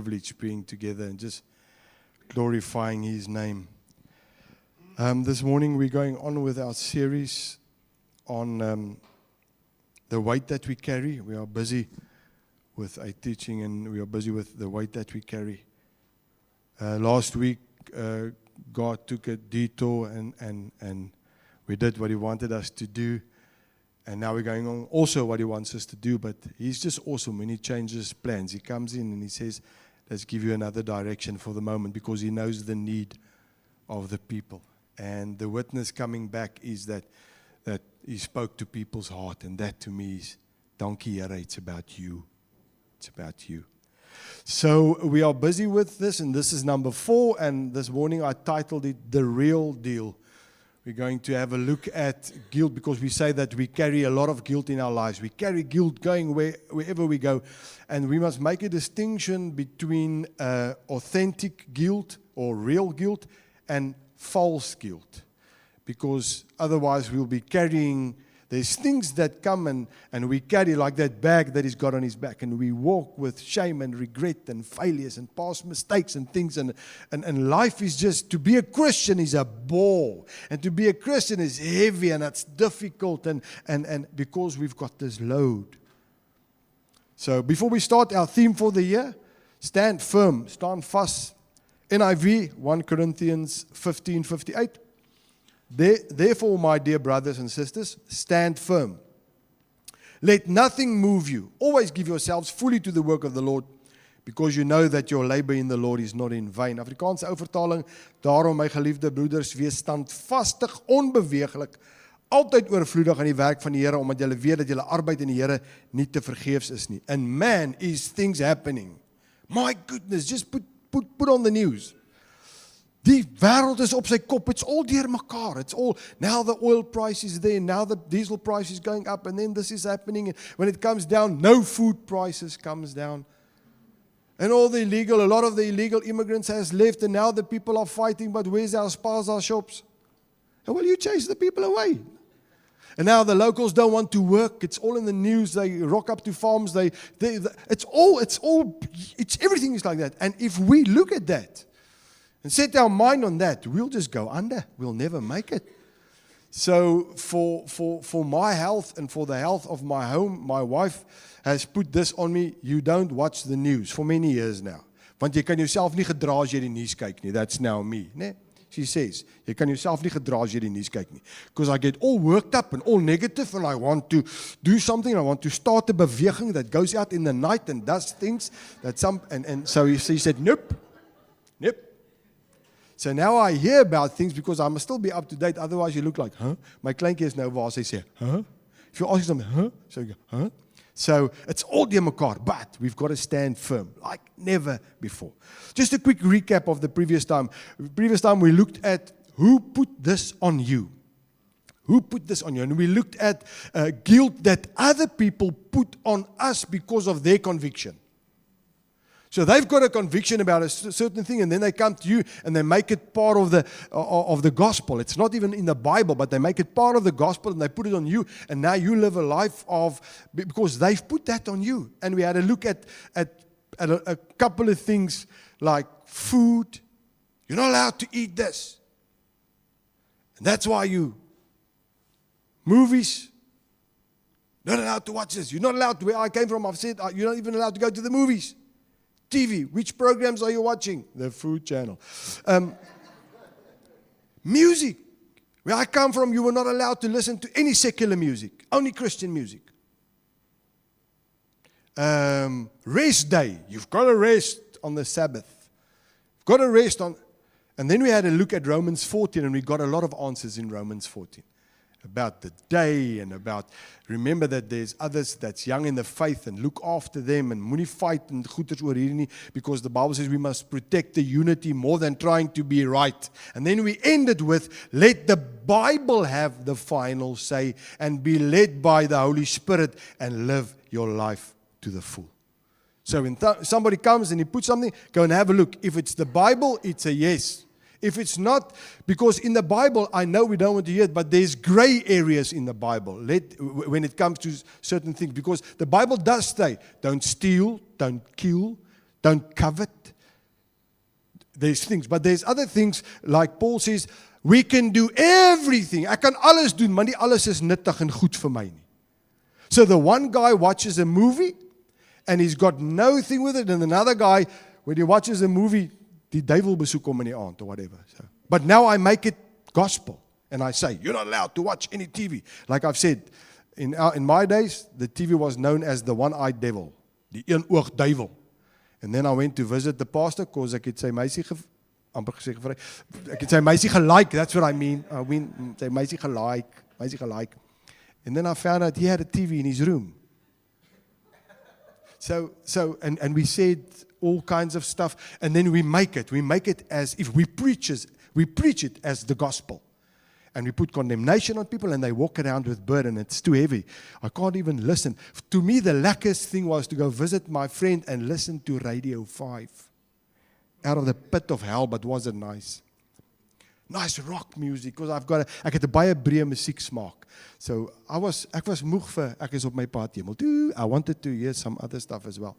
privilege being together and just glorifying His name. This morning we're going on with our series on the weight that we carry. We are busy with a teaching and we are busy with the weight that we carry. Last week God took a detour and we did what He wanted us to do. And now we're going on also what He wants us to do. But He's just awesome when He changes plans. He comes in and He says, let's give you another direction for the moment, because He knows the need of the people. And the witness coming back is that He spoke to people's heart. And that to me is, Dankie Here, it's about you. It's about you. So we are busy with this, and this is number 4. And this morning I titled it, The Real Deal. We're going to have a look at guilt, because we say that we carry a lot of guilt in our lives. We carry guilt going wherever we go. And we must make a distinction between authentic guilt or real guilt and false guilt. Because otherwise we'll be carrying, there's things that come and we carry like that bag that He's got on His back. And we walk with shame and regret and failures and past mistakes and things. And life is just, to be a Christian is a bore. And to be a Christian is heavy and it's difficult. And because we've got this load. So before we start our theme for the year, stand firm, stand fast. NIV, 1 Corinthians 15:58. Therefore, my dear brothers and sisters, stand firm. Let nothing move you. Always give yourselves fully to the work of the Lord, because you know that your labor in the Lord is not in vain. Afrikaanse ou vertaling, daarom my geliefde broeders, wees standvastig, onbeweeglik, altyd oorvloedig aan die werk van die Here, omdat julle weet dat julle arbeid in die Here nie te vergeefs is nie. And man, is things happening. My goodness, just put on the news. Die wêreld is op sy kop. It's all deur mekaar. It's all, now the oil price is there, now the diesel price is going up, and then this is happening. And when it comes down, no food prices comes down. And all a lot of the illegal immigrants has left, and now the people are fighting, but where's our spaza shops? And well, you chase the people away. And now the locals don't want to work. It's all in the news. They rock up to farms. It's everything is like that. And if we look at that and set our mind on that, we'll just go under. We'll never make it. So for my health and for the health of my home, my wife has put this on me. You don't watch the news for many years now. Want jy kan jouself nie gedra as jy die nuus kyk nie. That's now me, né? She says, jy kan jouself nie gedra as jy die nuus kyk nie. Because I get all worked up and all negative and I want to do something. I want to start a beweging that goes out in the night and does things that and so she said, nope. So now I hear about things because I must still be up to date. Otherwise you look like, huh? My kleintjie is nou waar sy sê, huh? If you ask them, huh? So you go, huh? So it's all deur mekaar, but we've got to stand firm like never before. Just a quick recap of the previous time. Previous time we looked at who put this on you. Who put this on you? And we looked at guilt that other people put on us because of their conviction. So they've got a conviction about a certain thing, and then they come to you and they make it part of the gospel. It's not even in the Bible, but they make it part of the gospel and they put it on you, and now you live a life because they've put that on you. And we had a look at a couple of things like food. You're not allowed to eat this. And that's why movies, not allowed to watch this. You're not allowed to, where I came from, I've said, you're not even allowed to go to the movies. TV, which programs are you watching? The Food Channel. Music. Where I come from, you were not allowed to listen to any secular music, only Christian music. Rest day. You've got to rest on the Sabbath. You've got to rest on. And then we had a look at Romans 14, and we got a lot of answers in Romans 14. About the day and about, remember that there's others that's young in the faith and look after them and moenie fight and goeders oor hierdie nie, because the Bible says we must protect the unity more than trying to be right. And then we ended with, let the Bible have the final say and be led by the Holy Spirit and live your life to the full. So when somebody comes and he puts something, go and have a look. If it's the Bible, it's a yes. If it's not, because in the Bible, I know we don't want to hear it, but there's gray areas in the Bible when it comes to certain things. Because the Bible does say, don't steal, don't kill, Don't covet. There's things, but there's other things, like Paul says, we can do everything. Ek kan alles doen, maar nie alles is nuttig en goed vir my nie. So the one guy watches a movie, and he's got no thing with it, and another guy, when he watches a movie, die duivel besoek hom in die aand, or whatever. So, but now I make it gospel, and I say, you're not allowed to watch any TV. Like I've said, in my days, the TV was known as the one-eyed devil, die een-oog duivel. And then I went to visit the pastor, because ek het sy meisie gelike, that's what I mean. Sy meisie gelike. And then I found out he had a TV in his room. So and we said all kinds of stuff, and then we make it as if we preach it as the gospel. And we put condemnation on people, and they walk around with burden. It's too heavy. I can't even listen. To me, the luckiest thing was to go visit my friend and listen to Radio 5. Out of the pit of hell, but wasn't nice. Nice rock music, because ek het 'n baie breë musieksmaak. So ek was moeg vir ek is op my pad hemel toe. I wanted to hear some other stuff as well.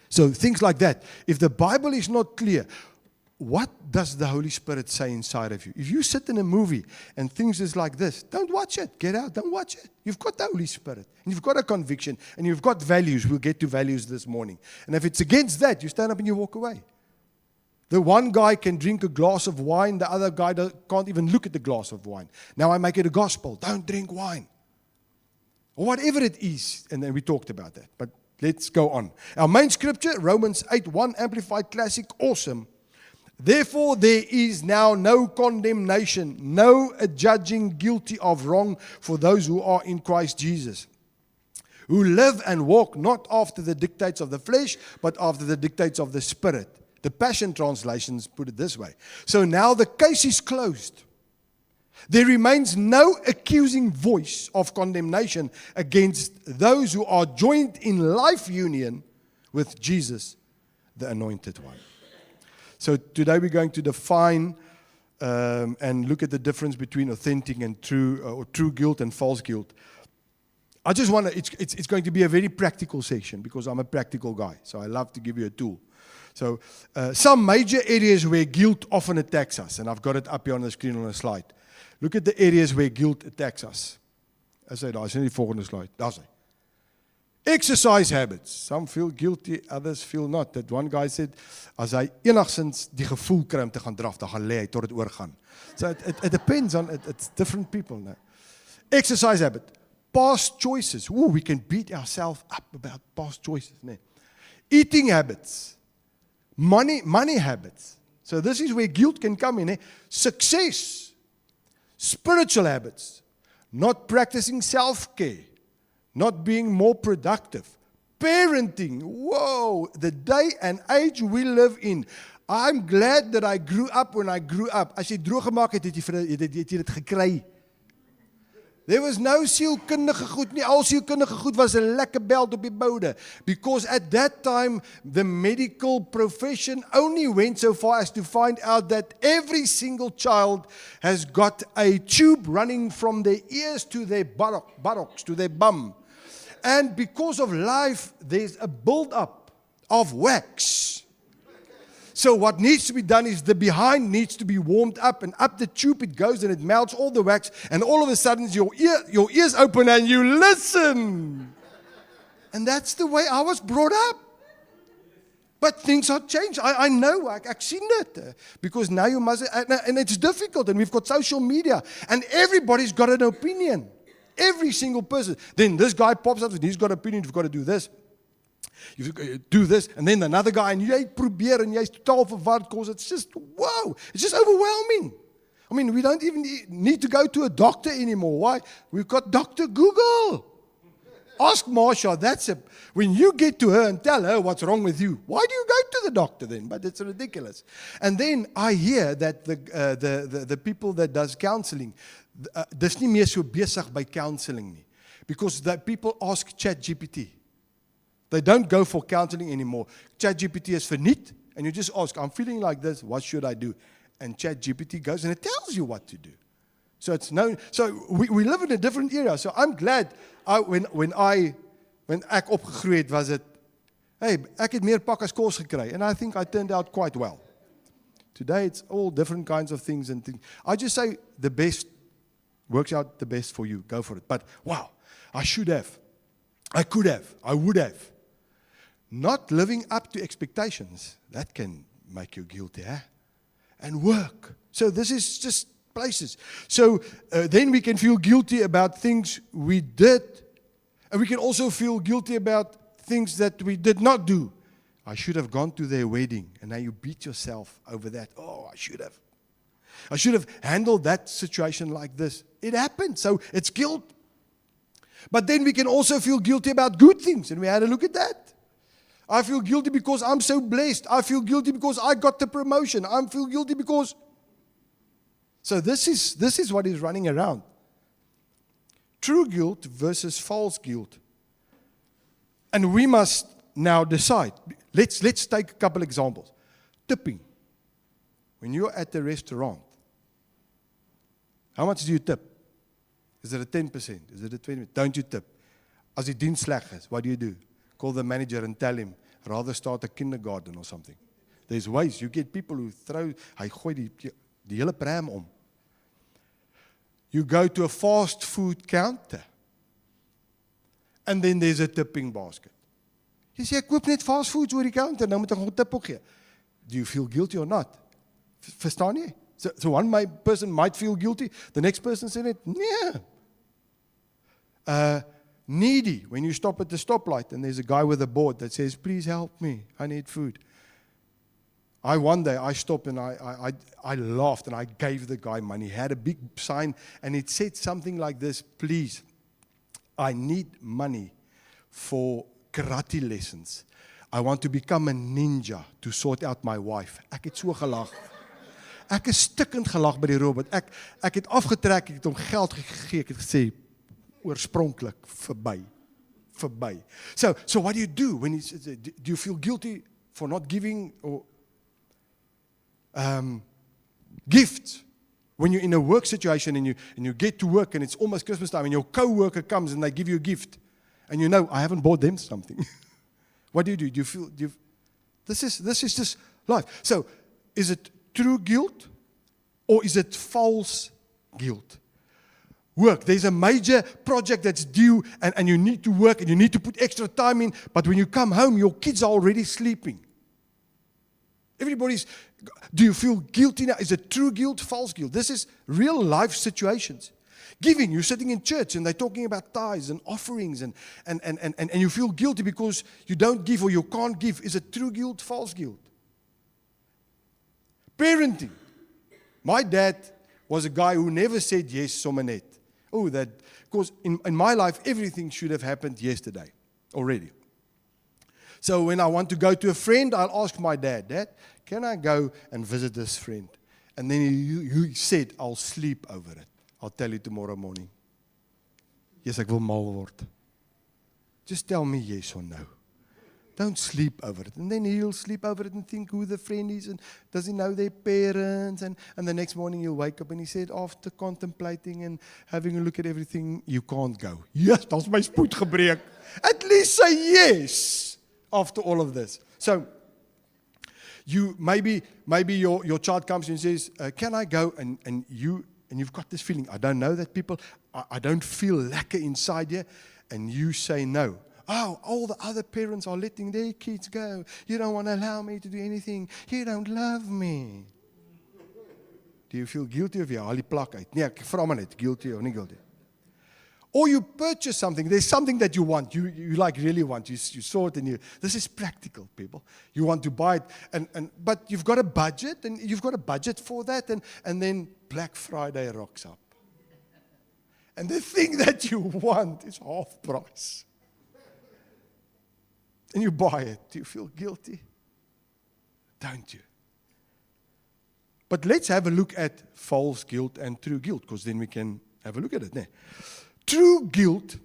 So things like that. If the Bible is not clear, what does the Holy Spirit say inside of you? If you sit in a movie and things is like this, don't watch it. Get out. Don't watch it. You've got the Holy Spirit. And you've got a conviction. And you've got values. We'll get to values this morning. And if it's against that, you stand up and you walk away. The one guy can drink a glass of wine. The other guy can't even look at the glass of wine. Now I make it a gospel. Don't drink wine. Or whatever it is. And then we talked about that. But let's go on. Our main scripture, Romans 8:1, Amplified Classic, awesome. Therefore, there is now no condemnation, no judging guilty of wrong for those who are in Christ Jesus, who live and walk not after the dictates of the flesh, but after the dictates of the Spirit. The Passion translations put it this way. So now the case is closed. There remains no accusing voice of condemnation against those who are joined in life union with Jesus, the Anointed One. So today we're going to define and look at the difference between authentic and true, or true guilt and false guilt. I just want to, it's going to be a very practical section, because I'm a practical guy, so I love to give you a tool. So some major areas where guilt often attacks us, and I've got it up here on the screen on a slide. Look at the areas where guilt attacks us. I say, daar is nie die volgende slide. Daar is hy. Exercise habits. Some feel guilty, others feel not. That one guy said, as hy enigstens die gevoel kry om te gaan draf, dan gaan lê hy tot dit oorgaan. So it depends on, it's different people now. Exercise habit. Past choices. Ooh, we can beat ourselves up about past choices. Nee. Eating habits. Money habits. So this is where guilt can come in. Success. Spiritual habits. Not practicing self-care. Not being more productive. Parenting. Whoa, the day and age we live in. I'm glad that I grew up when I grew up. As jy droog gemaak het, het jy dit gekry. There was no sielkundige goed nie. Al sielkundige goed was 'n lekker beld op die boude. Because at that time, the medical profession only went so far as to find out that every single child has got a tube running from their ears to their buttocks, to their bum. And because of life, there's a build-up of wax. So what needs to be done is the behind needs to be warmed up, and up the tube it goes and it melts all the wax, and all of a sudden your ears open and you listen. And that's the way I was brought up. But things have changed. I know, I've seen it. Because now you must, and it's difficult, and we've got social media, and everybody's got an opinion. Every single person. Then this guy pops up and he's got an opinion, you've got to do this. You do this, and then another guy, and jy probeer, en jy's totaal verward, because it's just, wow, it's just overwhelming. I mean, we don't even need to go to a doctor anymore. Why? We've got Dr. Google. Ask Marsha, that's it. When you get to her and tell her what's wrong with you, why do you go to the doctor then? But it's ridiculous. And then I hear that the people that does counseling, dis nie meer so besig by counseling nie. Because the people ask ChatGPT. They don't go for counseling anymore. ChatGPT is verniet, and you just ask, I'm feeling like this, what should I do? And ChatGPT goes and it tells you what to do. So it's known. So we live in a different era. So I'm glad when ek opgegroei het, was it, Hey, ek het meer pak as kos gekry, and I think I turned out quite well. Today it's all different kinds of things and things. I just say the best works out the best for you. Go for it. But wow, I should have. I could have. I would have. Not living up to expectations. That can make you guilty, eh? And work. So this is just places. So then we can feel guilty about things we did. And we can also feel guilty about things that we did not do. I should have gone to their wedding. And now you beat yourself over that. Oh, I should have. I should have handled that situation like this. It happened. So it's guilt. But then we can also feel guilty about good things. And we had a look at that. I feel guilty because I'm so blessed. I feel guilty because I got the promotion. I feel guilty because... So this is what is running around. True guilt versus false guilt. And we must now decide. Let's take a couple examples. Tipping. When you're at the restaurant, how much do you tip? Is it a 10%? Is it a 20%? Don't you tip? As die diens sleg is, what do? Call the manager and tell him, rather start a kindergarten or something. There's ways. You get people who throw, hy gooi die hele pram om. You go to a fast food counter, and then there's a tipping basket. Jy sê, ek koop net fast foods oor die counter, nou moet ek nog tip ook gee. Do you feel guilty or not? Verstaan jy? So one person might feel guilty, the next person said it, yeah. Needy, when you stop at the stoplight and there's a guy with a board that says, please help me, I need food. One day I stopped and I laughed and I gave the guy money. He had a big sign and it said something like this, please, I need money for karate lessons. I want to become a ninja to sort out my wife. Ek het so gelag. Ek is stikkend gelag by die robot. Ek het afgetrek, ek het hom geld gegee, ek het gesê, oorspronklik, verby. So what do? When do you feel guilty for not giving or gifts? When you're in a work situation and you get to work and it's almost Christmas time and your co-worker comes and they give you a gift and you know, I haven't bought them something. What do? Do you feel, this is just life. So, is it true guilt or is it false guilt? Work. There's a major project that's due and you need to work and you need to put extra time in, but when you come home, your kids are already sleeping. Do you feel guilty now? Is it true guilt, false guilt? This is real life situations. Giving, you're sitting in church and they're talking about tithes and offerings and you feel guilty because you don't give or you can't give. Is it true guilt, false guilt? Parenting. My dad was a guy who never said yes, sommer net. Oh, that, because in my life, everything should have happened yesterday already. So when I want to go to a friend, I'll ask my dad, Dad, can I go and visit this friend? And then he said, I'll sleep over it. I'll tell you tomorrow morning. Yes, ek wil mal word. Just tell me yes or no. Don't sleep over it. And then he'll sleep over it and think who the friend is and does he know their parents? And the next morning he'll wake up and he said, after contemplating and having a look at everything, you can't go. Yes, that's my spoed gebreek. At least say yes after all of this. So, you maybe your child comes and says, can I go? And you've got this feeling, I don't know that people, I don't feel lekker inside here. And you say no. Oh, all the other parents are letting their kids go. You don't want to allow me to do anything. You don't love me. Do you feel guilty of haal die plak uit? Nee, ek vra maar net, guilty or not guilty. Or you purchase something. There's something that you want. You like really want. You saw it and this is practical, people. You want to buy it, but you've got a budget and you've got a budget for that and then Black Friday rocks up. And the thing that you want is half price. And you buy it. Do you feel guilty? Don't you? But let's have a look at false guilt and true guilt, because then we can have a look at it. Nee. True guilt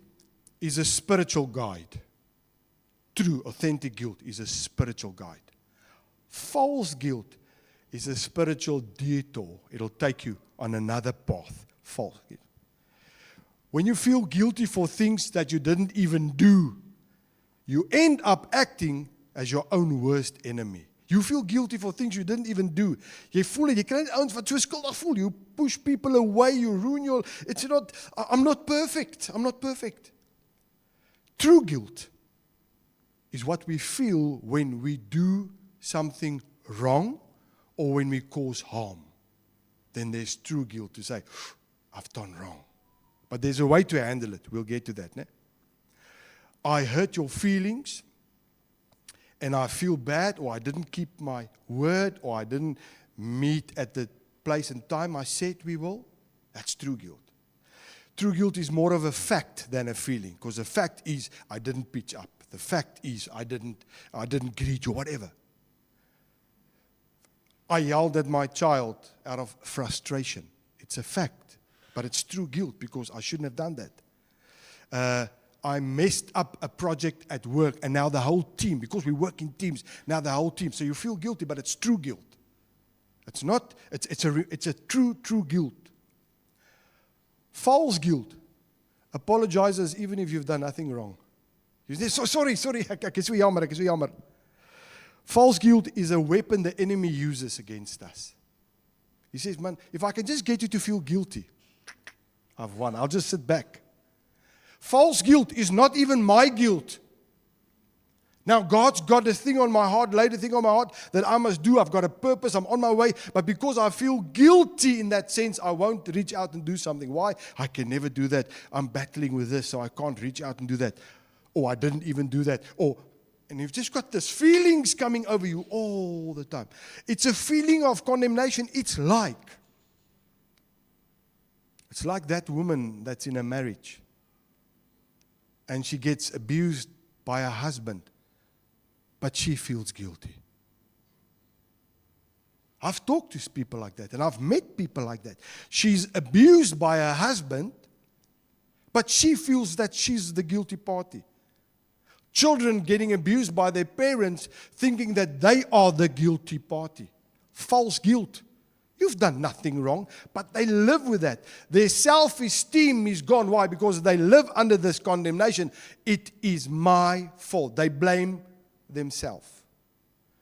is a spiritual guide. True, authentic guilt is a spiritual guide. False guilt is a spiritual detour. It'll take you on another path. False guilt. When you feel guilty for things that you didn't even do, you end up acting as your own worst enemy. You feel guilty for things you didn't even do. Jy voel dit, jy kry net ouens wat so skuldig voel. You push people away, you ruin your, it's not, I'm not perfect. I'm not perfect. True guilt is what we feel when we do something wrong or when we cause harm. Then there's true guilt to say, I've done wrong. But there's a way to handle it. We'll get to that. Ne? I hurt your feelings and I feel bad, or I didn't keep my word, or I didn't meet at the place and time I said we will. That's true guilt. True guilt is more of a fact than a feeling, because the fact is I didn't pitch up. The fact is I didn't greet you, whatever. I yelled at my child out of frustration. It's a fact, but it's true guilt because I shouldn't have done that. I messed up a project at work, and now the whole team, because we work in teams, now the whole team. So you feel guilty, but it's true guilt. It's not. It's a true guilt. False guilt apologizes even if you've done nothing wrong. You say, sorry, ek is so jammer. False guilt is a weapon the enemy uses against us. He says, man, if I can just get you to feel guilty, I've won. I'll just sit back. False guilt is not even my guilt. Now, God's got a thing on my heart, laid a thing on my heart that I must do. I've got a purpose. I'm on my way. But because I feel guilty in that sense, I won't reach out and do something. Why? I can never do that. I'm battling with this, so I can't reach out and do that. Or I didn't even do that. And you've just got this feelings coming over you all the time. It's a feeling of condemnation. It's like that woman that's in a marriage. And she gets abused by her husband, but she feels guilty. I've talked to people like that, and I've met people like that. She's abused by her husband, but she feels that she's the guilty party. Children getting abused by their parents, thinking that they are the guilty party. False guilt. You've done nothing wrong, but they live with that. Their self-esteem is gone. Why? Because they live under this condemnation. It is my fault. They blame themselves.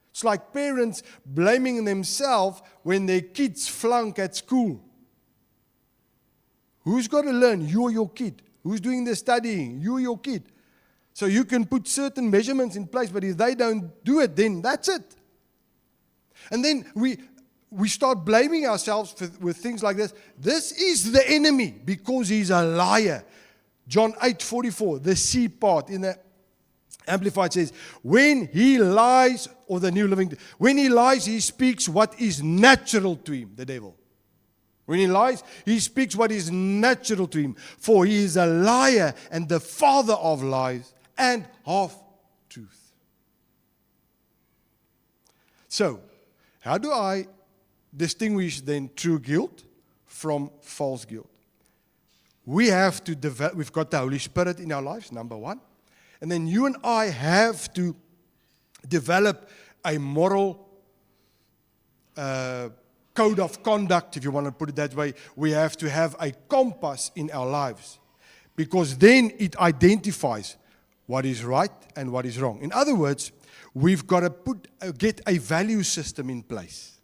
It's like parents blaming themselves when their kids flunk at school. Who's got to learn? You or your kid. Who's doing the studying? You or your kid. So you can put certain measurements in place, but if they don't do it, then that's it. And then we start blaming ourselves with things like this. This is the enemy because he's a liar. John 8:44, the C part in the Amplified says, when he lies, or the New Living, when he lies, he speaks what is natural to him, the devil. When he lies, he speaks what is natural to him. For he is a liar and the father of lies and half-truth. So, how do I distinguish then true guilt from false guilt? We have to develop, we've got the Holy Spirit in our lives, number one. And then you and I have to develop a moral code of conduct, if you want to put it that way. We have to have a compass in our lives, because then it identifies what is right and what is wrong. In other words, we've got to get a value system in place.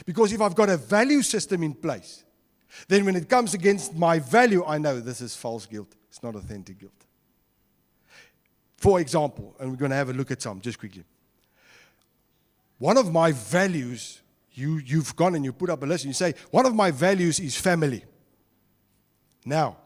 Because if I've got a value system in place, then when it comes against my value, I know this is false guilt. It's not authentic guilt. For example, and we're going to have a look at some just quickly. One of my values, you've gone and you put up a list and you say, one of my values is family. Now,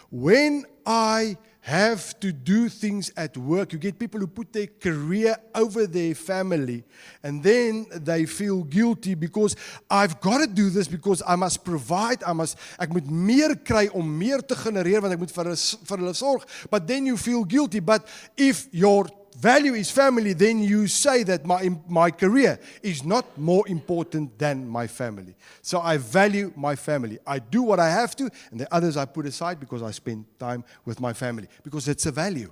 when I have to do things at work, you get people who put their career over their family, and then they feel guilty because I've got to do this because I must provide, ek moet meer kry om meer te genereer want ek moet vir hulle sorg, but then you feel guilty. But if your value is family, then you say that my career is not more important than my family. So I value my family. I do what I have to, and the others I put aside because I spend time with my family, because it's a value.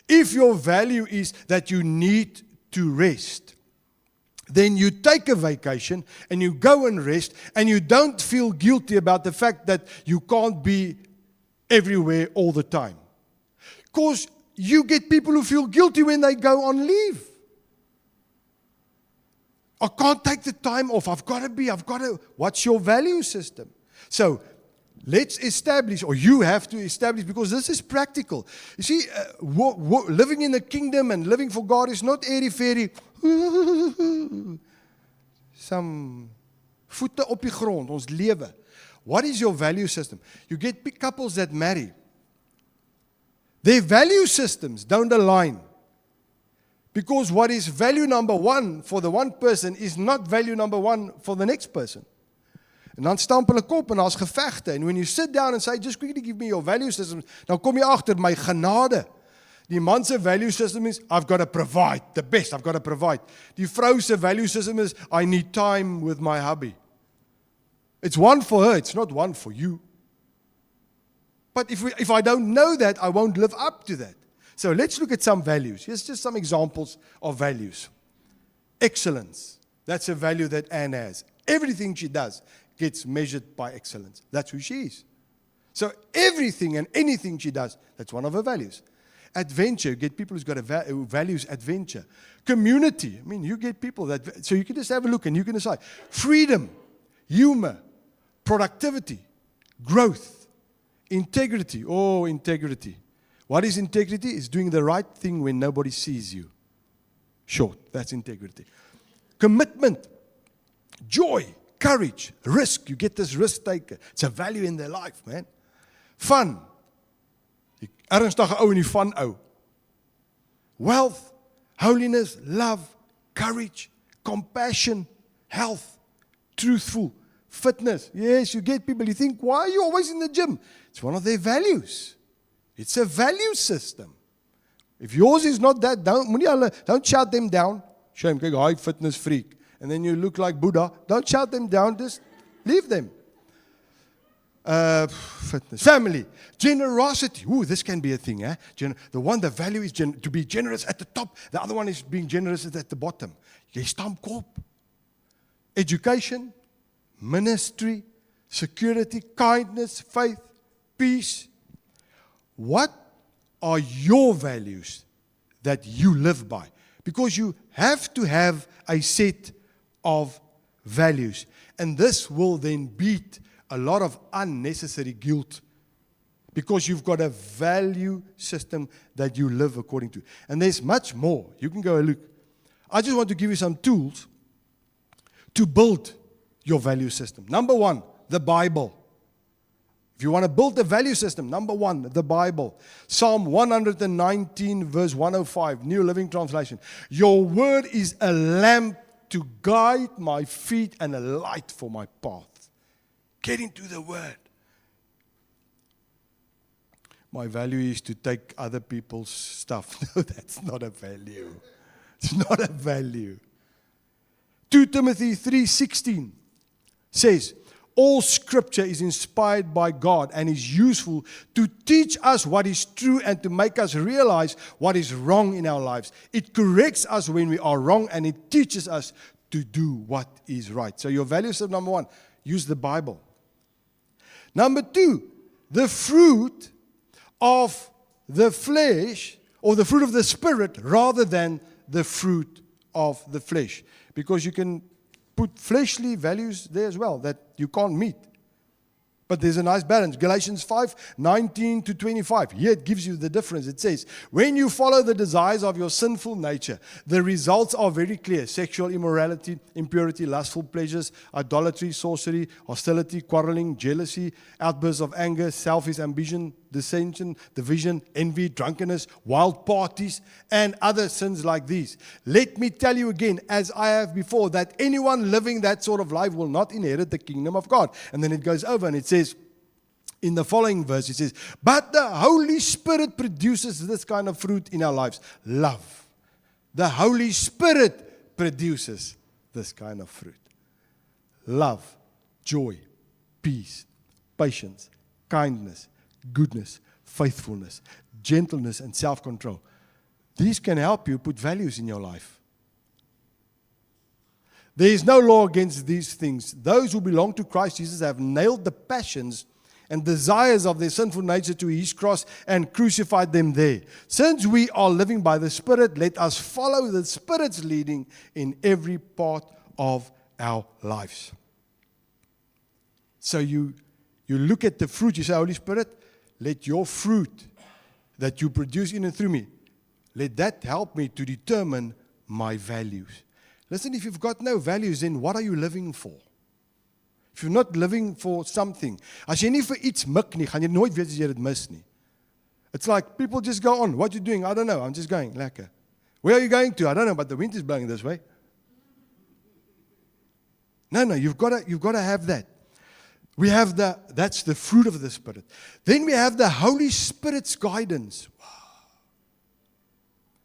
If your value is that you need to rest, then you take a vacation and you go and rest, and you don't feel guilty about the fact that you can't be everywhere all the time. Because you get people who feel guilty when they go on leave. I can't take the time off. I've got to. What's your value system? So, let's establish, or you have to establish, because this is practical. You see, living in the kingdom and living for God is not airy-fairy. Some voete op die grond, ons lewe. What is your value system? You get couples that marry. Their value systems don't align. Because what is value number one for the one person is not value number one for the next person. En dan stamp hulle kop en daar's gevegte. And when you sit down and say, just quickly give me your value system, dan kom jy agter my genade. Die man se value system is, I've got to provide, the best, I've got to provide. Die vrou se value system is, I need time with my hubby. It's one for her, it's not one for you. But if I don't know that, I won't live up to that. So let's look at some values. Here's just some examples of values. Excellence. That's a value that Anne has. Everything she does gets measured by excellence. That's who she is. So everything and anything she does, that's one of her values. Adventure. You get people who's got who values adventure. Community. I mean, you get people that, so you can just have a look and you can decide. Freedom. Humor. Productivity. Growth. Integrity. Oh, integrity. What is integrity? It's doing the right thing when nobody sees you. Short, that's integrity. Commitment, joy, courage, risk. You get this risk taker. It's a value in their life, man. Fun. Die ernstige ou en die fun ou. Wealth, holiness, love, courage, compassion, health, truthful, fitness. Yes, you get people, you think, why are you always in the gym? It's one of their values. It's a value system. If yours is not that, don't shout them down. Shame, kyk, high fitness freak. And then you look like Buddha. Don't shout them down, just leave them. Fitness. Family. Generosity. Ooh, this can be a thing. The value is to be generous at the top. The other one is being generous at the bottom. Jy stamp kop. Education. Ministry. Security. Kindness. Faith. Peace. What are your values that you live by? Because you have to have a set of values. And this will then beat a lot of unnecessary guilt. Because you've got a value system that you live according to. And there's much more. You can go and look. I just want to give you some tools to build your value system. Number one, the Bible. If you want to build a value system, number one, the Bible. Psalm 119, verse 105, New Living Translation. Your word is a lamp to guide my feet and a light for my path. Get into the word. My value is to take other people's stuff. No, that's not a value. It's not a value. 2 Timothy 3:16 says, all scripture is inspired by God and is useful to teach us what is true and to make us realize what is wrong in our lives. It corrects us when we are wrong and it teaches us to do what is right. So your value system, number one, use the Bible. Number two, the fruit of the flesh or the fruit of the Spirit rather than the fruit of the flesh. Because you can put fleshly values there as well that you can't meet. But there's a nice balance. Galatians 5:19 to 25. Here it gives you the difference. It says, when you follow the desires of your sinful nature, the results are very clear. Sexual immorality, impurity, lustful pleasures, idolatry, sorcery, hostility, quarreling, jealousy, outbursts of anger, selfish ambition, dissension, division, envy, drunkenness, wild parties, and other sins like these. Let me tell you again, as I have before, that anyone living that sort of life will not inherit the kingdom of God. And then it goes over and it says, in the following verse, it says, but the Holy Spirit produces this kind of fruit in our lives. Love. The Holy Spirit produces this kind of fruit. Love, joy, peace, patience, kindness, goodness, faithfulness, gentleness, and self-control. These can help you put values in your life. There is no law against these things. Those who belong to Christ Jesus have nailed the passions and desires of their sinful nature to His cross and crucified them there. Since we are living by the Spirit, let us follow the Spirit's leading in every part of our lives. So you look at the fruit, you say, Holy Spirit, let your fruit that you produce in and through me, let that help me to determine my values. Listen, if you've got no values, then what are you living for? If you're not living for something, as jy nie vir iets mik nie, gaan jy nooit weet as jy dit mis nie. It's like people just go on. What are you doing? I don't know. I'm just going. Lekker. Where are you going to? I don't know, but the wind is blowing this way. No, you've got to have that. We have that's the fruit of the Spirit. Then we have the Holy Spirit's guidance. Wow.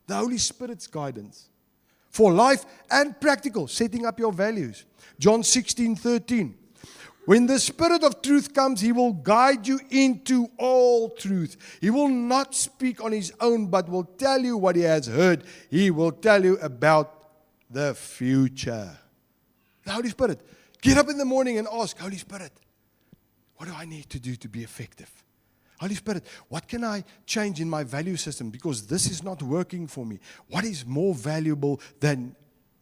The Holy Spirit's guidance for life and practical, setting up your values. John 16:13. When the Spirit of truth comes, He will guide you into all truth. He will not speak on His own, but will tell you what He has heard. He will tell you about the future. The Holy Spirit. Get up in the morning and ask, Holy Spirit, what do I need to do to be effective? Holy Spirit, what can I change in my value system? Because this is not working for me. What is more valuable than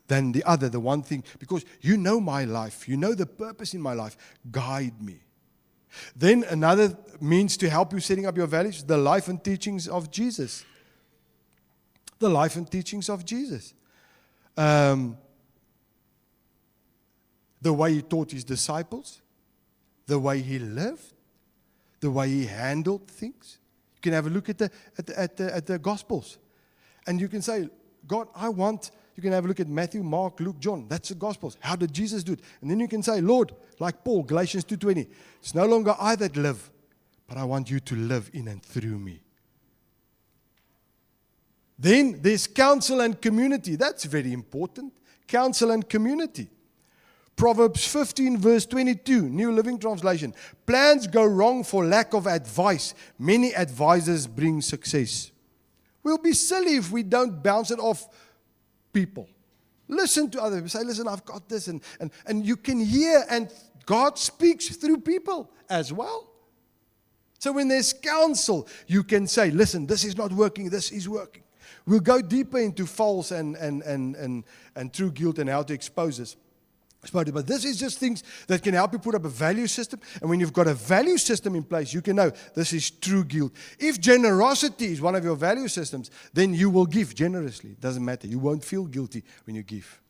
the other, the one thing? Because you know my life. You know the purpose in my life. Guide me. Then another means to help you setting up your values, the life and teachings of Jesus. The life and teachings of Jesus. The way He taught His disciples. The way He lived. The way He handled things. You can have a look at the Gospels. And you can say, God, you can have a look at Matthew, Mark, Luke, John. That's the Gospels. How did Jesus do it? And then you can say, Lord, like Paul, Galatians 2:20, it's no longer I that live, but I want you to live in and through me. Then there's counsel and community. That's very important. Counsel and community. Proverbs 15 verse 22, New Living Translation. Plans go wrong for lack of advice. Many advisors bring success. We'll be silly if we don't bounce it off people. Listen to other people. Say, listen, I've got this. And you can hear, and God speaks through people as well. So when there's counsel, you can say, listen, this is not working, this is working. We'll go deeper into false and true guilt and how to expose this. But this is just things that can help you put up a value system. And when you've got a value system in place, you can know this is true guilt. If generosity is one of your value systems, then you will give generously. It doesn't matter. You won't feel guilty when you give.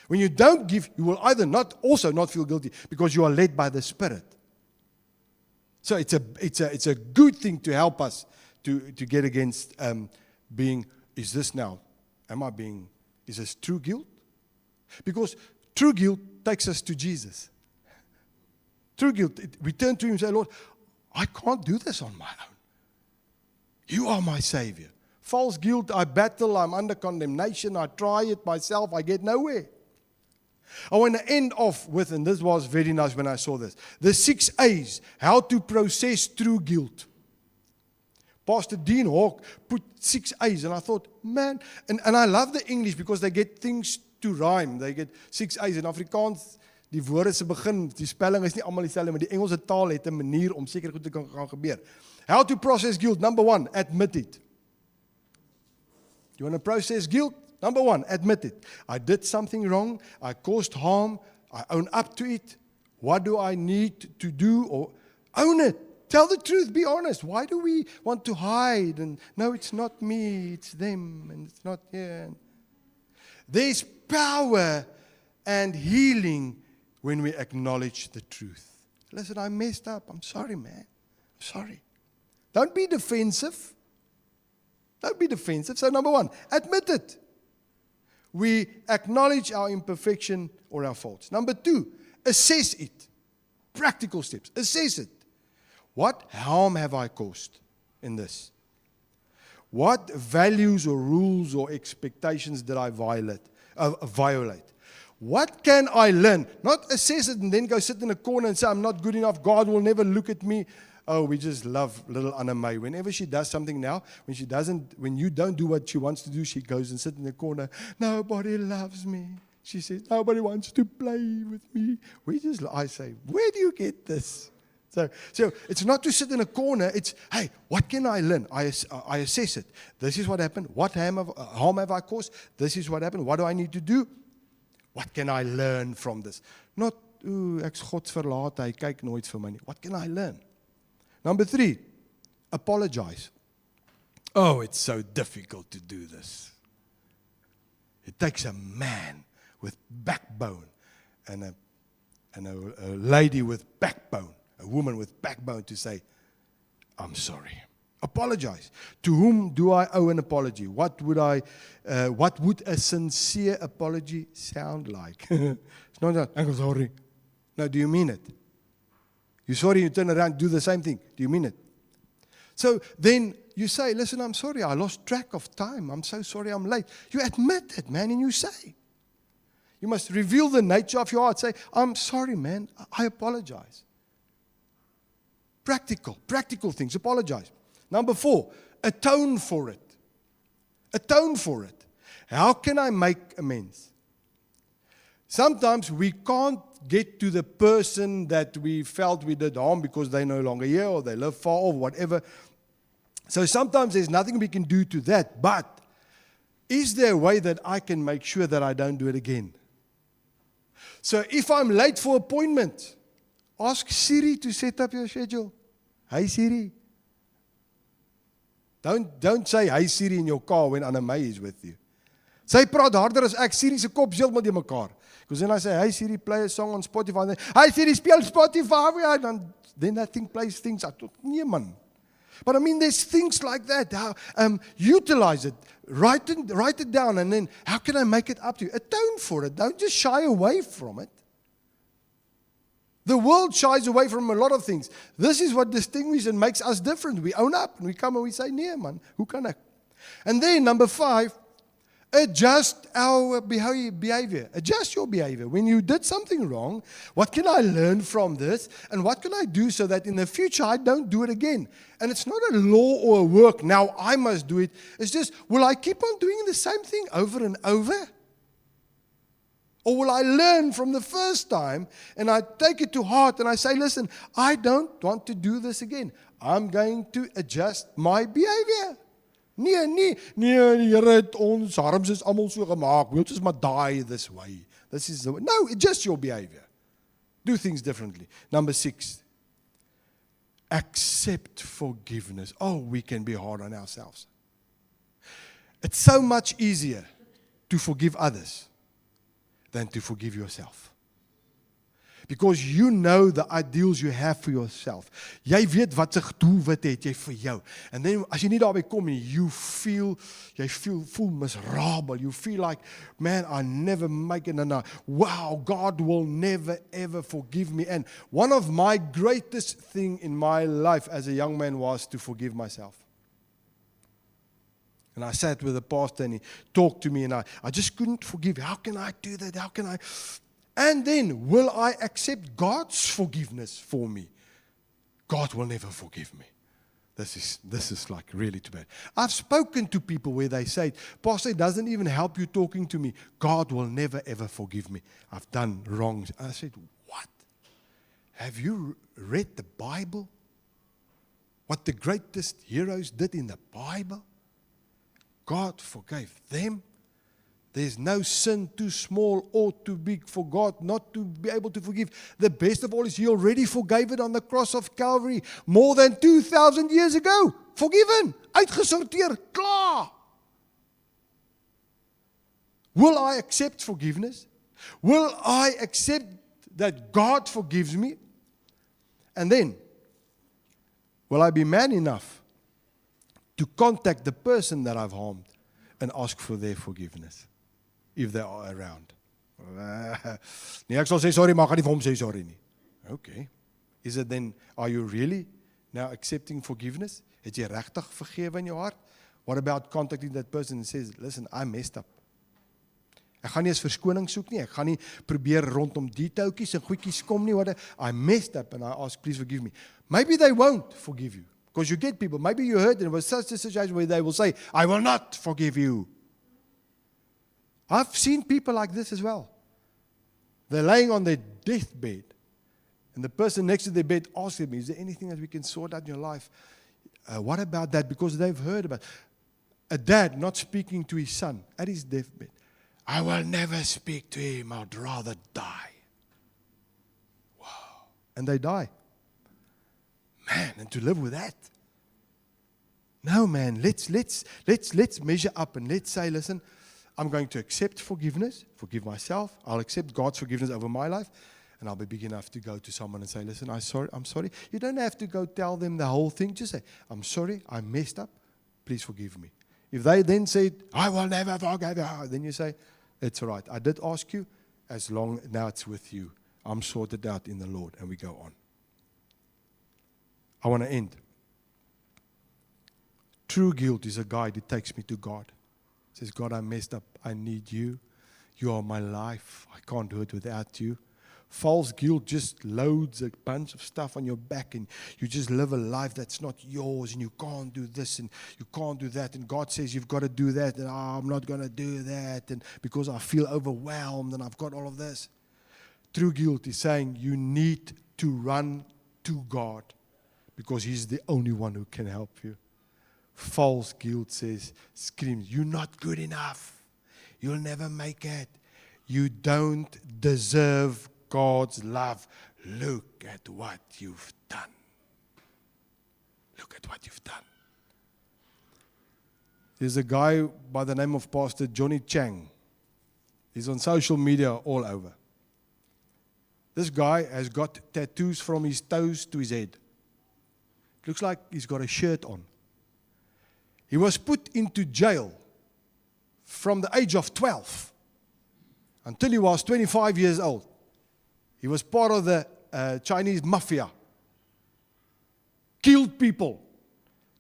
When you don't give, you will either also not feel guilty because you are led by the Spirit. So it's a good thing to help us to get against being, is this true guilt? Because true guilt takes us to Jesus. True guilt, we turn to Him and say, Lord, I can't do this on my own. You are my Savior. False guilt, I battle, I'm under condemnation, I try it myself, I get nowhere. I want to end off with, and this was very nice when I saw this, the 6 A's, how to process true guilt. Pastor Dean Hawk put 6 A's, and I thought, man, and I love the English because they get things to rhyme. They get 6 A's in Afrikaans. Die woorde se begin, die spelling is nie almal dieselfde, maar die Engelse taal het 'n manier om seker goed te kan gebeur. How to process guilt. Number 1, admit it. You want to process guilt? Number 1, admit it. I did something wrong. I caused harm. I own up to it. What do I need to do? Or own it. Tell the truth. Be honest. Why do we want to hide? And no, it's not me. It's them. And it's not here. There's power and healing when we acknowledge the truth. Listen, I messed up. I'm sorry, man. I'm sorry. Don't be defensive. Don't be defensive. So number 1, admit it. We acknowledge our imperfection or our faults. Number 2, assess it. Practical steps. Assess it. What harm have I caused in this? What values or rules or expectations did I violate? What can I learn? Not assess it and then go sit in a corner and say, I'm not good enough. God will never look at me. Oh, we just love little Anna May. Whenever she does something now, when you don't do what she wants to do, she goes and sits in the corner. Nobody loves me. She says, nobody wants to play with me. I say, where do you get this? So it's not to sit in a corner. It's, hey, what can I learn? I assess it. This is what happened. What harm have I caused? This is what happened. What do I need to do? What can I learn from this? Not, ek's God verlaat, hy kyk nooit vir my nie. What can I learn? Number 3, apologize. Oh, it's so difficult to do this. It takes a man with backbone and a lady with backbone, a woman with backbone to say, I'm sorry. Apologize. To whom do I owe an apology? What would a sincere apology sound like? It's not that, I'm sorry. No, do you mean it? You're sorry, you turn around, do the same thing. Do you mean it? So then you say, listen, I'm sorry, I lost track of time. I'm so sorry I'm late. You admit it, man, and you say. You must reveal the nature of your heart. Say, I'm sorry, man, I apologize. Practical things, apologize. Number 4, atone for it. Atone for it. How can I make amends? Sometimes we can't get to the person that we felt we did harm because they're no longer here or they live far or whatever. So sometimes there's nothing we can do to that. But is there a way that I can make sure that I don't do it again? So if I'm late for appointment, ask Siri to set up your schedule. Hey Siri. Don't say hey Siri in your car when Anna May is with you. Sy praat harder as ek. Siri se kop heeltemal die mekaar. Because then I say, hey Siri, play a song on Spotify. And then, hey Siri, speel Spotify. And then that thing plays things. I thought, nee man. But I mean, there's things like that. Utilize it. Write it down. And then, how can I make it up to you? Atone for it. Don't just shy away from it. The world shies away from a lot of things. This is what distinguishes and makes us different. We own up and we come and we say, nee man, hoe kan ek? And then number 5, adjust our behavior. Adjust your behavior. When you did something wrong, what can I learn from this? And what can I do so that in the future I don't do it again? And it's not a law or a work. Now I must do it. It's just, will I keep on doing the same thing over and over? Or will I learn from the first time and I take it to heart and I say, listen, I don't want to do this again. I'm going to adjust my behavior. Nee, die Here het ons arms is almal so gemaak. We'll just maar die this way. This is the way. No, adjust your behavior. Do things differently. Number 6, accept forgiveness. Oh, we can be hard on ourselves. It's so much easier to forgive others than to forgive yourself. Because you know the ideals you have for yourself. Jy weet wat se doelwit het jy vir jou. And then as jy nie daarby kom nie, you feel miserable. You feel like, man, I never make it. And wow, God will never ever forgive me. And one of my greatest thing in my life as a young man was to forgive myself. And I sat with the pastor and he talked to me and I just couldn't forgive. How can I do that? How can I? And then, will I accept God's forgiveness for me? God will never forgive me. This is like really too bad. I've spoken to people where they say, Pastor, it doesn't even help you talking to me. God will never ever forgive me. I've done wrongs. I said, what? Have you read the Bible? What the greatest heroes did in the Bible? God forgave them. There's no sin too small or too big for God not to be able to forgive. The best of all is He already forgave it on the cross of Calvary more than 2,000 years ago. Forgiven. Uitgesorteer. Klaar. Will I accept forgiveness? Will I accept that God forgives me? And then, will I be man enough to contact the person that I've harmed and ask for their forgiveness? If they are around. Nee, ek sal sê sorry, maar ek gaan nie vir hom sê sorry nie. Okay. Is it then, are you really now accepting forgiveness? Het jy regtig vergewe in jou hart? What about contacting that person and says, listen, I messed up. Ek gaan nie eens verskoning soek nie. Ek gaan nie probeer rondom die touwtjies en goedjies kom nie. I messed up and I ask, please forgive me. Maybe they won't forgive you. Because you get people, maybe you heard there was such a situation where they will say, I will not forgive you. I've seen people like this as well. They're laying on their deathbed And the person next to their bed asks me, is there anything that we can sort out in your life? What about that? Because they've heard about a dad not speaking to his son at his deathbed. I will never speak to him. I'd rather die. Wow. And they die. Man, and to live with that. No, man, let's measure up and let's say, listen, I'm going to accept forgiveness, forgive myself. I'll accept God's forgiveness over my life. And I'll be big enough to go to someone and say, listen, I'm sorry. You don't have to go tell them the whole thing. Just say, I'm sorry, I messed up. Please forgive me. If they then say, I will never forgive you, then you say, it's all right. I did ask you, as long now it's with you. I'm sorted out in the Lord. And we go on. I want to end. True guilt is a guide that takes me to God. It says, God, I messed up. I need you. You are my life. I can't do it without you. False guilt just loads a bunch of stuff on your back and you just live a life that's not yours and you can't do this and you can't do that. And God says you've got to do that and I'm not going to do that and because I feel overwhelmed and I've got all of this. True guilt is saying you need to run to God because He's the only one who can help you. False guilt screams, you're not good enough. You'll never make it. You don't deserve God's love. Look at what you've done. Look at what you've done. There's a guy by the name of Pastor Johnny Chang. He's on social media all over. This guy has got tattoos from his toes to his head. Looks like he's got a shirt on. He was put into jail from the age of 12 until he was 25 years old. He was part of the Chinese mafia. Killed people.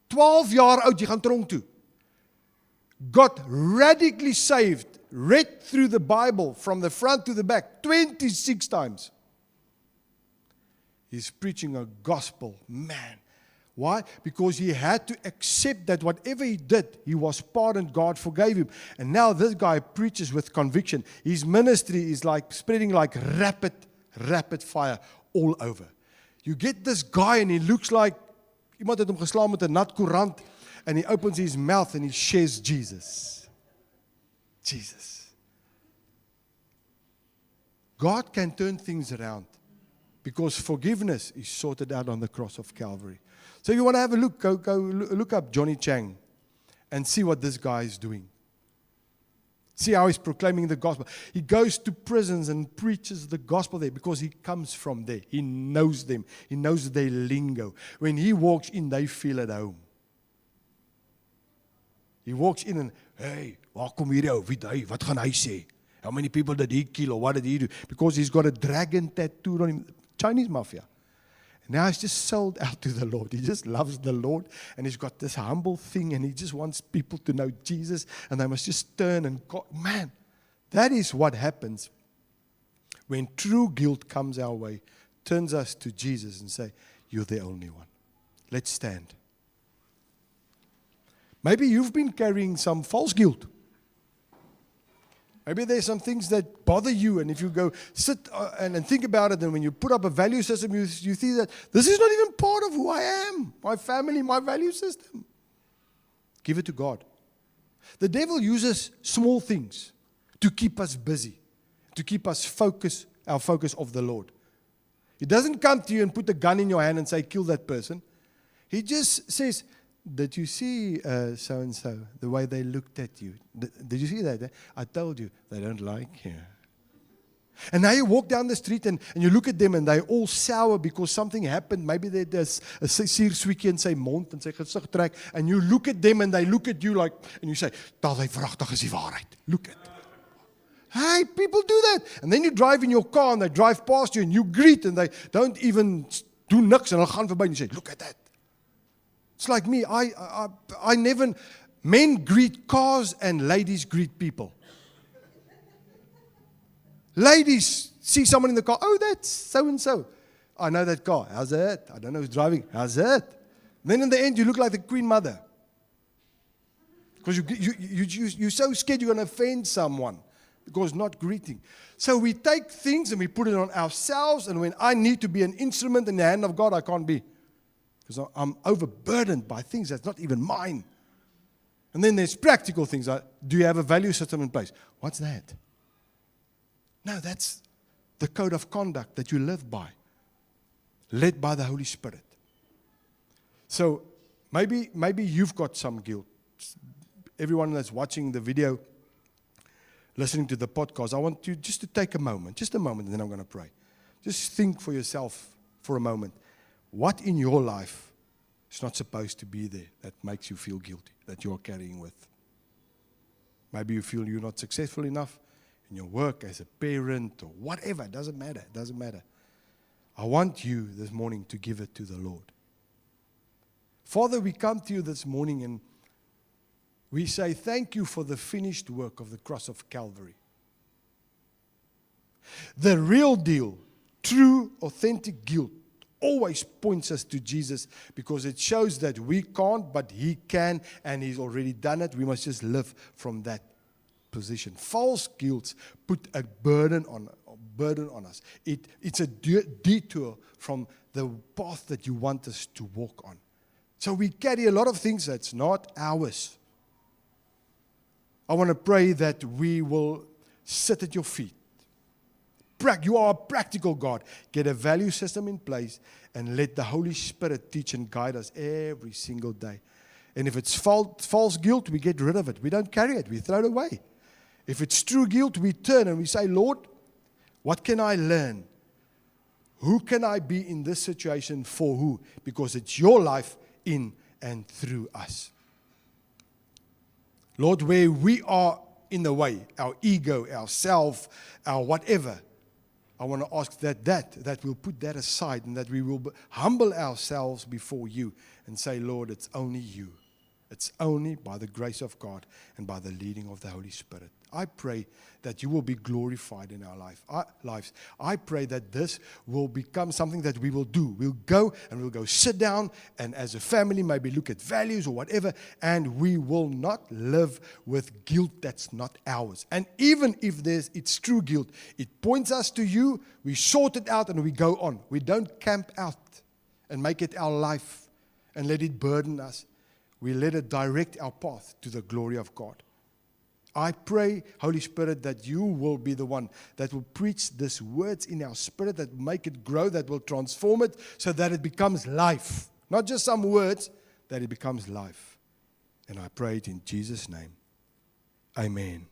12 jaar oud, jy gaan tronk toe. Got radically saved. Read through the Bible from the front to the back 26 times. He's preaching a gospel. Man. Why? Because he had to accept that whatever he did, he was pardoned. God forgave him. And now this guy preaches with conviction. His ministry is like spreading like rapid fire all over. You get this guy and he looks like iemand het hom geslaan met 'n nat koerant and he opens his mouth and he shares Jesus. Jesus. God can turn things around because forgiveness is sorted out on the cross of Calvary. So if you want to have a look, go look up Johnny Chang and see what this guy is doing. See how he's proclaiming the gospel. He goes to prisons and preaches the gospel there because he comes from there. He knows them. He knows their lingo. When he walks in, they feel at home. He walks in and, hey, waar kom hierdie ou? Wie hy? Wat gaan hy sê? How many people did he kill or what did he do? Because he's got a dragon tattooed on him. Chinese mafia. Now he's just sold out to the Lord. He just loves the Lord and he's got this humble thing and he just wants people to know Jesus and they must just turn and go. Man, that is what happens when true guilt comes our way, turns us to Jesus and say, you're the only one. Let's stand. Maybe you've been carrying some false guilt. Maybe there's some things that bother you, and if you go sit and think about it, and when you put up a value system, you see that this is not even part of who I am, my family, my value system. Give it to God. The devil uses small things to keep us busy, to keep us our focus of the Lord. He doesn't come to you and put a gun in your hand and say, kill that person. He just says, did you see so-and-so, the way they looked at you? Did you see that? I told you, they don't like you. And now you walk down the street and you look at them and they're all sour because something happened. Maybe they did a suursweetjie in sy mond en sy gesig trek. And you look at them and they look at you like, and you say, "Daar hy vragtig is die waarheid. Look at it." Hey, people do that. And then you drive in your car and they drive past you and you greet and they don't even do niks and hulle gaan verby and you say, "Look at that." It's like me, I never, men greet cars and ladies greet people. Ladies see someone in the car, oh, that's so-and-so. I know that car, how's it? I don't know who's driving, how's it? Then in the end, you look like the Queen Mother. Because you're so scared you're going to offend someone. God's not greeting. So we take things and we put it on ourselves, and when I need to be an instrument in the hand of God, I can't be. Because I'm overburdened by things that's not even mine. And then there's practical things. Do you have a value system in place? What's that? No, that's the code of conduct that you live by, led by the Holy Spirit. So maybe you've got some guilt. Everyone that's watching the video, listening to the podcast, I want you just to take a moment, and then I'm going to pray. Just think for yourself for a moment. What in your life is not supposed to be there that makes you feel guilty, that you're carrying with? Maybe you feel you're not successful enough in your work as a parent or whatever. It doesn't matter. I want you this morning to give it to the Lord. Father, we come to you this morning and we say thank you for the finished work of the cross of Calvary. The real deal, true, authentic guilt always points us to Jesus because it shows that we can't, but He can, and He's already done it. We must just live from that position. False guilt put a burden on us. It's a detour from the path that you want us to walk on. So we carry a lot of things that's not ours. I want to pray that we will sit at your feet. You are a practical God. Get a value system in place and let the Holy Spirit teach and guide us every single day. And if it's false guilt, we get rid of it. We don't carry it. We throw it away. If it's true guilt, we turn and we say, Lord, what can I learn? Who can I be in this situation for who? Because it's your life in and through us. Lord, where we are in the way, our ego, our self, our whatever, I want to ask that we'll put that aside and that we will humble ourselves before you and say, Lord, it's only you. It's only by the grace of God and by the leading of the Holy Spirit. I pray that you will be glorified in our lives. I pray that this will become something that we will do. We'll go and we'll go sit down and as a family maybe look at values or whatever, and we will not live with guilt that's not ours. And even if it's true guilt, it points us to you, we sort it out and we go on. We don't camp out and make it our life and let it burden us. We let it direct our path to the glory of God. I pray, Holy Spirit, that you will be the one that will preach these words in our spirit, that will make it grow, that will transform it so that it becomes life. Not just some words, that it becomes life. And I pray it in Jesus' name. Amen.